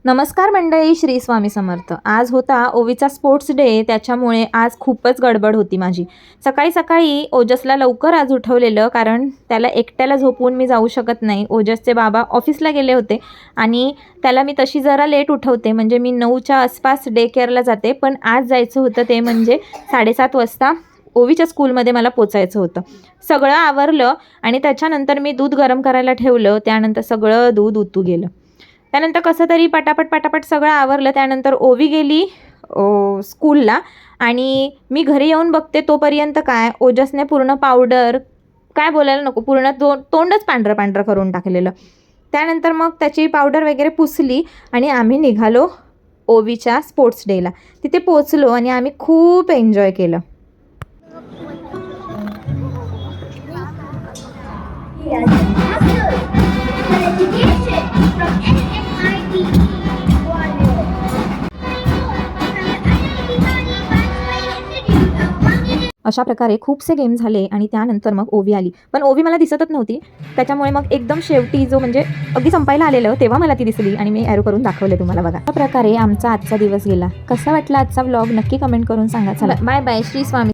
नमस्कार मंडळी, श्री स्वामी समर्थ. आज होता ओवीचा स्पोर्ट्स डे, त्याच्यामुळे आज खूपच गडबड होती माझी. सकाळी सकाळी ओजसला लवकर आज उठवलेलं, कारण त्याला एकट्याला झोपवून मी जाऊ शकत नाही. ओजसचे बाबा ऑफिसला गेले होते आणि त्याला मी तशी जरा लेट उठवते, म्हणजे मी 9च्या आसपास डे केअरला जाते. पण आज जायचं होतं ते म्हणजे 7:30 वाजता ओवीच्या स्कूलमध्ये मला पोचायचं होतं. सगळं आवरलं आणि त्याच्यानंतर मी दूध गरम करायला ठेवलं. त्यानंतर सगळं दूध उतू गेलं. त्यानंतर कसं तरी पटापट सगळं आवरलं. त्यानंतर ओवी गेली स्कूलला आणि मी घरी येऊन बघते तोपर्यंत काय ओजसने पूर्ण पावडर, काय बोलायला नको, पूर्ण तोंडच पांढरं करून टाकलेलं. त्यानंतर मग त्याची पावडर वगैरे पुसली आणि आम्ही निघालो ओवीच्या स्पोर्ट्स डेला. तिथे पोचलो आणि आम्ही खूप एन्जॉय केलं. अशा प्रकारे खूपसे गेम झाले आणि त्यानंतर मग ओवी आली. पण ओवी मला दिसतच नव्हती, त्याच्यामुळे मग एकदम शेवटी जो म्हणजे अगदी संपायला आलेलं तेव्हा मला ती दिसली आणि मी ॲरो करून दाखवले तुम्हाला. बघा, अशा प्रकारे आमचा आजचा दिवस गेला. कसा वाटला आजचा व्लॉग नक्की कमेंट करून सांगा. चला बाय बाय. श्री स्वामी.